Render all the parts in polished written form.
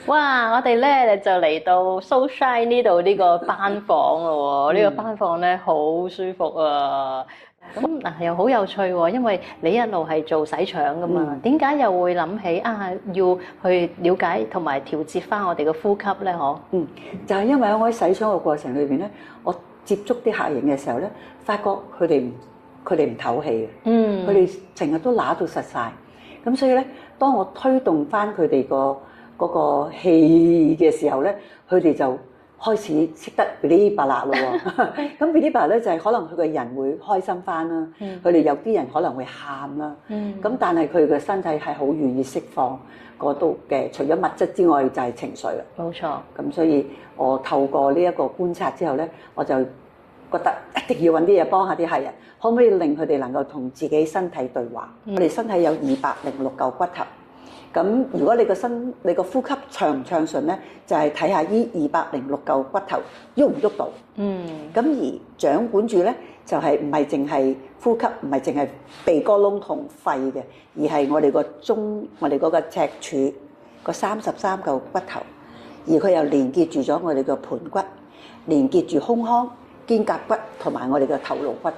哇！我哋咧就嚟到 So Shine 呢度呢個班房咯喎，呢個班房咧好舒服啊！咁嗱又好有趣喎，因為你一路係做洗腸噶嘛，點解又會諗起要去了解同埋調節翻我哋嘅呼吸咧？嗬？就係因為我喺洗腸嘅過程裏邊咧，我接觸啲客人嘅時候咧，發覺佢哋唔唞氣嘅，佢哋成日都揦到實晒。咁所以咧，當我推動翻佢哋嗰個氣嘅時候咧，佢哋就開始識得噼哩啪啦咯喎。咁噼哩啪啦咧就係可能佢個人會開心翻啦，佢哋有啲人可能會喊啦。咁但係佢嘅身體係好願意釋放嗰度嘅，除咗物質之外就係情緒啦。冇錯。咁所以我透過呢一個觀察之後咧，我就覺得一定要揾啲嘢幫下啲客人，可唔可以令佢哋能夠同自己身體對話？我哋身體有206嚿骨頭，咁如果你個呼吸暢唔暢順咧，就係睇下呢206嚿骨頭喐唔喐到。咁而掌管住咧，就係唔係淨係呼吸，唔係淨係鼻哥窿同肺嘅，而係我哋嗰個脊柱個33嚿骨頭，而佢又連結住咗我哋個盤骨，連結住胸腔、肩胛骨同埋我哋嘅頭顱骨嘅。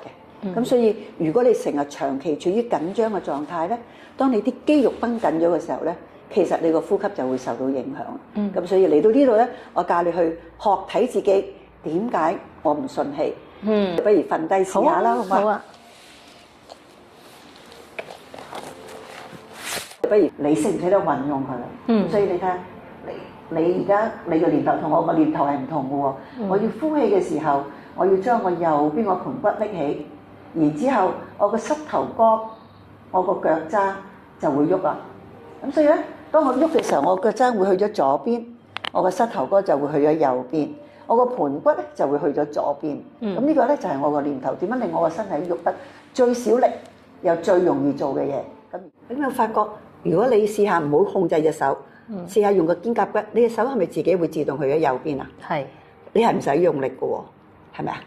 咁所以如果你成日長期處於緊張嘅狀態咧，當你啲肌肉繃緊咗嘅時候咧，其實你個呼吸就會受到影響。咁所以嚟到呢度咧，我教你去學睇自己點解我唔順氣。不如瞓低試下啦，好唔好？好啊。不如你識唔識得運用佢？所以你睇下，你而家你嘅念頭同我個念頭係唔同嘅喎。我要呼氣嘅時候，我要將我右邊個盤骨拎起，然之後我個膝頭哥、我個腳踭就會喐啦。咁所以咧，當我喐嘅時候，我腳踭會去咗左邊，我個膝頭哥就會去咗右邊，我個盤骨咧就會去咗左邊。咁呢個咧就係我個念頭，點樣令我個身體喐得最少力又最容易做嘅嘢。咁你有發覺，如果你試下唔好控制隻手，試下用個肩胛骨，你隻手係咪自己會自動去咗右邊啊？係。你係唔使用力嘅喎，係咪啊？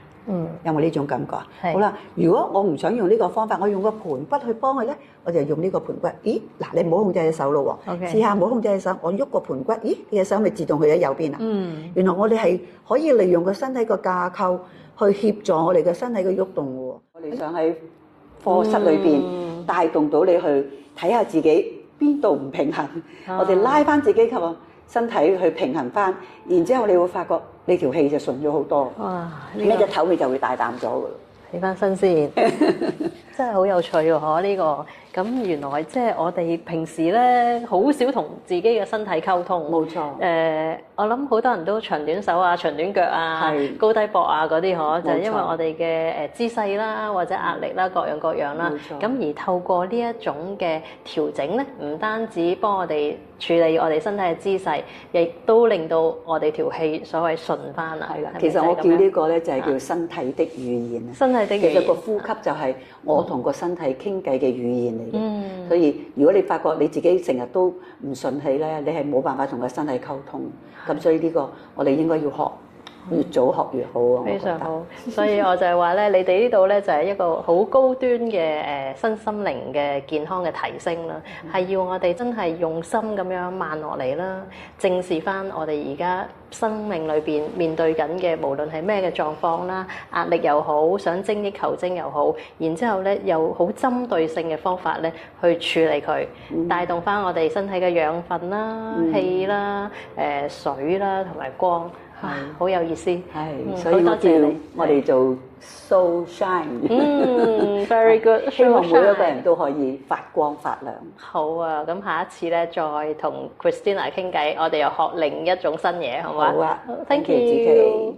有冇呢種感覺啊？好啦，如果我唔想用呢個方法，我用個盤骨去幫佢咧，我就用呢個盤骨。咦，嗱，你唔好控制隻手咯喎，試下唔好控制隻手，我喐個盤骨，咦，你隻手咪自動去咗右邊啊？原來我哋係可以利用個身體個架構去協助我哋嘅身體嘅喐動嘅喎。我哋想喺課室裏邊帶動到你去睇下自己邊度唔平衡，我哋拉翻自己個身體去平衡翻，然之後你會發覺你條氣就順咗好多。哇！你隻頭尾就會大啖咗㗎啦。起翻身先，真係好有趣喎！嗬，呢個咁原來即係我哋平時咧好少同自己嘅身體溝通。冇錯。我諗好多人都長短手啊、長短腳啊、高低膊啊嗰啲嗬，就係因為我哋嘅姿勢啦，或者壓力啦，各樣各樣啦。冇錯。咁而透過呢一種嘅調整咧，唔單止幫我哋處理我哋身體嘅姿勢，亦都令到我哋條氣所謂順翻啊。係啦，其實我叫呢個咧就係叫身體的語言啊。身體的語言。其實個呼吸就係我同個身體傾偈嘅語言嚟嘅。所以如果你發覺你自己成日都唔順氣咧，你係冇辦法同個身體溝通。咁所以呢個我哋應該要學，越早學越好啊！非常好，所以我就係話咧，你哋呢度咧就係一個好高端嘅身心靈嘅健康嘅提升啦，係要我哋真係用心咁樣慢落嚟啦，正視翻我哋而家生命裏邊面對緊嘅，無論係咩嘅狀況啦，壓力又好，想精益求精又好，然之後咧又好針對性嘅方法咧去處理佢，帶動翻我哋身體嘅養分啦、氣啦、水啦同埋光。好有意思，所以我哋做 So Shine，very good，希望每一個人都可以發光發亮。好啊，咁下一次咧再同 Christina 傾偈，我哋又學另一種新嘢，好唔好啊？好啊，Thank you。